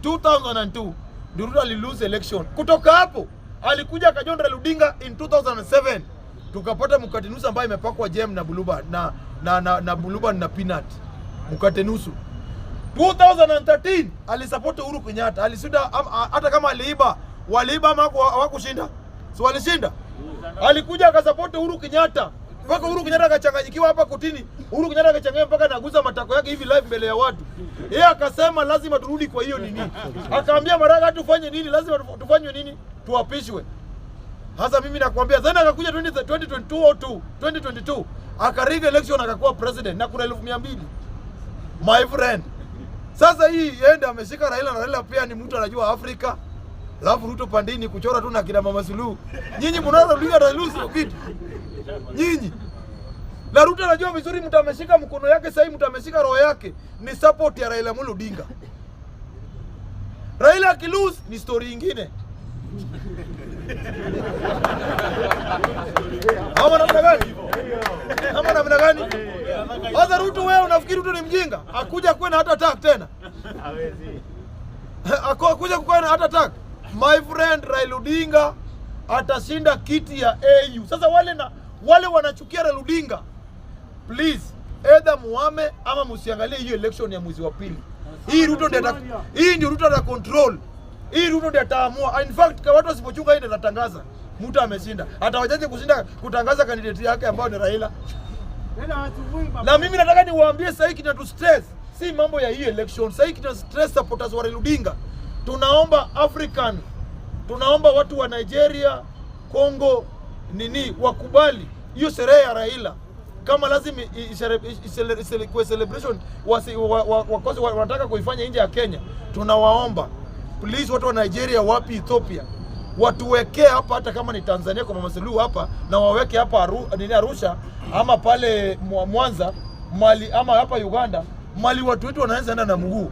2002 ndio Ruto alilose election. Kutoka hapo alikuja akajoin Raila Odinga in 2007. Tukapata mkate nusu ambayo imepakwa jam na buluban na buluban na peanut. Mkate nusu. 2013 alisupport Uhuru Kenyatta. Alishinda hata kama waliiba ama hawakushinda. So walishinda. Alikuja akasupport Uhuru Kenyatta. Mpaka Uhuru Kenyatta akachanganyikiwa hapa kotini. Uhuru Kenyatta akachanganyikiwa mpaka anaguza matako yake hivi live mbele ya watu. Yeye akasema lazima turudi kwa hiyo nini. Akaambia Maraga tufanye nini? Lazima tufanye nini? Tuapishwe. Hasa mimi nakwambia tena akakuja 2022 akariga election akakuwa president na kuna 200,000. My friend. Sasa hii yende ameshika Raila na Raila pia ni mtu anajua Afrika. Alafu Ruto pandini kuchora tu na kina Mama Suluhu. Nyinyi mnaanza kuliga Raila sio kitu. Nyinyi. Na Ruto anajua vizuri mtu ameshika mkono yake sasa hivi mtu ameshika roho yake ni support ya Raila Amolo Odinga. Raila akilose ni story nyingine. Hawa namna gani? Hawa namna gani? Sasa Ruto wewe unafikiri Ruto ni mjinga? Akuja kuwa na hata attack tena. Hawezi. Akuja kuwa na hata attack. My friend Raila Odinga atashinda kiti ya AU. Sasa wale wanachukia Raila Odinga. Please, either muame ama msiangalie hiyo election ya mwezi wa pili. Hii Ruto ndio Ruto ana control. Hii Ruto ndio ataamua. In fact, kwa watu wasipochunga hii ndio atatangaza mtu ameshinda. Atawajaje kushinda kutangaza candidate yake ambao ni Raila. Na mimi nataka niwaambie sasa hiki kinatu stress. Si mambo ya hii election. Sasa hiki kinatu stress supporters wa Raila Odinga. Tunaomba African. Tunaomba watu wa Nigeria, Congo wakubali hiyo sherehe ya Raila. Kama lazima kwa celebration wanataka kuifanya nje ya Kenya, tunawaomba please watu wa Nigeria wapi Ethiopia watuwekee hapa, hata kama ni Tanzania kwa Mama Suluhu hapa, na waweke hapa Arusha ama pale Mwanza mali ama hapa Uganda mali watu wetu wanaanza enda na mguu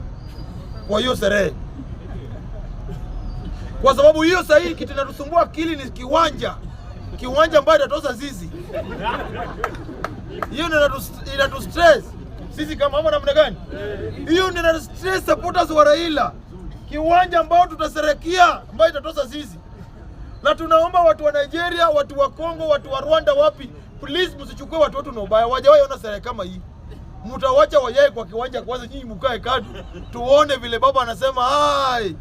kwa hiyo sherehe. Kwa sababu hiyo sasa hii kitu kinatusumbua akili ni kiwanja ambayo itatoza zizi. Hiyo ndio inatu stress sisi kama mama namna gani? Hiyo ndio inatu stress supporters wa Raila. Kiwanja ambao tutaserekia ambayo itatoza zizi. Na tunaomba watu wa Nigeria, watu wa Congo, watu wa Rwanda wapi, please msichukue watu wetu na ubaya. Wajawahi ona sherehe kama hii. Mtawacha wajae kwa kiwanja kwanza, nyinyi mkae kadu. Tuone vile baba anasema, "Hai,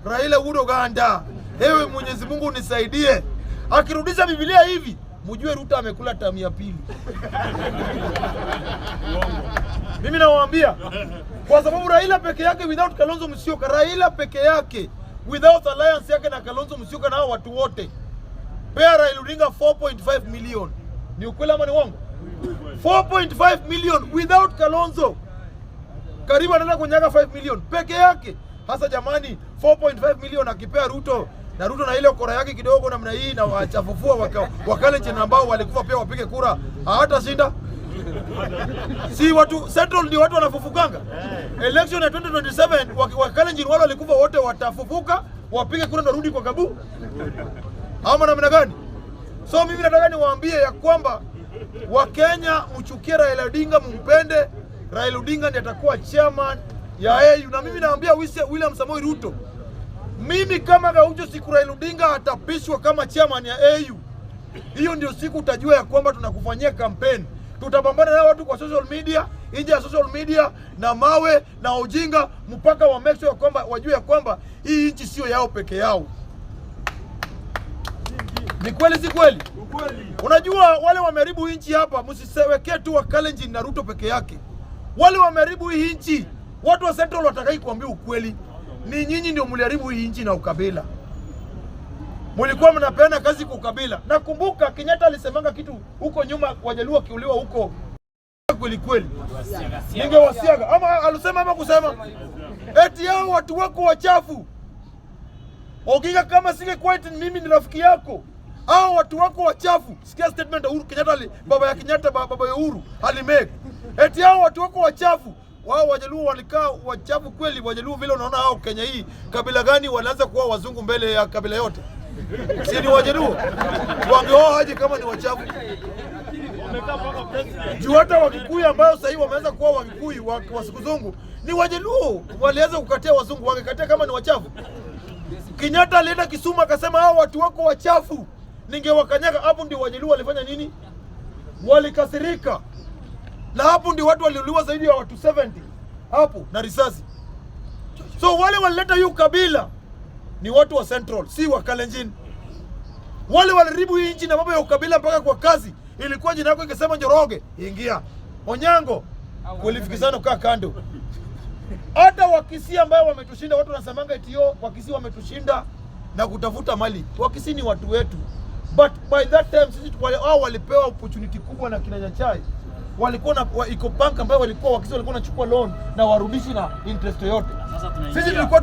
Raila Uganda, ewe Mwenyezi Mungu unisaidie." Akirudisha Biblia hivi, mjue Ruto amekula tamu ya pili. Mimi nawaambia, kwa sababu Raila peke yake without Kalonzo Musyoka, Raila peke yake without alliance yake na Kalonzo Musyoka na hao watu wote, pea Raila Odinga 4.5 million. Ni ukweli ama ni uongo? 4.5 million without Kalonzo. Karibu anaenda kunyaga 5 million peke yake. Hasa jamani, 4.5 million akipea Ruto na Ruto na ile kura yake kidogo namna hii na wachafufua wakale chena ambao walikufa pia wapige kura, hata shinda. Si watu Central ndio watu wanafufukanga. Election ya 2027 wakale njini wale walikufa wote watafufuka, wapige kura na rudi kwa kabu. Ama namna gani? So mimi nataka niwaambie ya kwamba Wakenya mchukie Raila Odinga, mumpende. Raila Odinga ndiye atakuwa chairman ya AU. Na mimi naambia William Samoei Ruto, mimi kama Gaucho siku Raila Odinga atapishwa kama chairman ya AU, hiyo ndio siku utajua ya kwamba tunakufanyia campaign. Tutapambana na watu kwa social media, nje ya social media, na mawe na ujinga, mpaka wa make sure kwamba wajue ya kwamba hii nchi sio yao peke yao. Ni kweli si kweli? Unajua wale wameharibu nchi hapa, msisewekee tu wa Kalenjin na Ruto peke yake. Wale wameharibu hii nchi, watu wa Central watakai kuambia ukweli. Ni nyinyi ndio mliharibu hii nchi na ukabila. Mulikuwa mnapeana kazi kwa ukabila. Nakumbuka Kenyatta alisemanga kitu huko nyuma, Wajaluo kiuliwa huko kweli kweli. Ningewasiaga. Ama alisema ama kusema eti hao watu wako wachafu. Oginga, kama singekuwa mimi ni rafiki yako, hao watu wako wachafu. Sikia statement Uhuru Kenyatta, baba ya Kenyatta, baba ya Uhuru alimake. Eti hao watu wako wachafu. Wao Wajaluo walikaa wachafu kweli. Wajaluo vile unaona hao Kenya hii, kabila gani wanaanza kuwa wazungu mbele ya kabila yote? Si ni Wajaluo? Wangeoa aje kama ni wachafu? Juu hata Wakikuyu ambayo sasa hivi wameanza kuwa Wakikuyu wa siku zungu ni Wajaluo, waliweza kukatia wazungu, wangekatia kama ni wachafu. Kenyatta alienda Kisumu akasema hao watu wako wachafu, ningewakanyaga. Hapo ndio Wajaluo walifanya nini? Walikasirika. Na hapo ndio watu waliuliwa zaidi ya watu 70 hapo na risasi. So wale walileta hiyo kabila ni watu wa Central, si wa Kalenjin. Wale waliribu hii nchi na mambo ya ukabila mpaka kwa kazi. Ilikuwa jina yako ikisema Njoroge, ingia. Onyango, kulifikizana kaa kando. Hata Wakisii ambao wametushinda, watu wanasemanga etio Wakisii wametushinda na kutafuta mali. Wakisii ni watu wetu. But by that time sisi walipewa opportunity kubwa na kina Nyachai. Walikuwa na iko bank ambayo walikuwa Wakisii walikuwa wanachukua loan na warudishi na interest yote. Sisi tulikuwa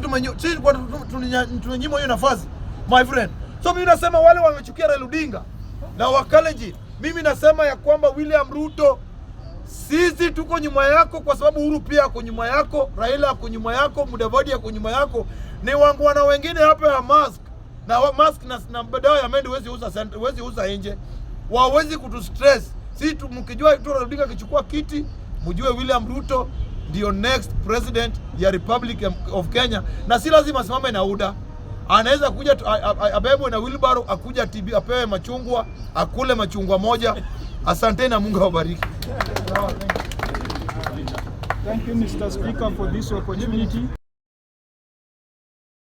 tumenyima hiyo nafasi, my friend. So mimi nasema wale wamechukia Raila Odinga na Wakalenjin, mimi nasema ya kwamba William Ruto, sisi tuko nyuma yako, kwa sababu Uhuru pia ako nyuma yako, Raila ako nyuma yako, Mudavadi ako nyuma yako. Ni wangwana wengine hapa ya mask na dawa ya mende huwezi uza nje. Wawezi kutu stress. Sisi mkijua tu Raila Odinga akichukua kiti, mjue William Ruto ndio next president ya Republic of Kenya, na si lazima asimame na UDA. Anaweza kuja abebwe na wheelbarrow, akuja TB, apewe machungwa, akule machungwa moja. Asante na Mungu awabariki. Thank you, Mr. Speaker, for this opportunity.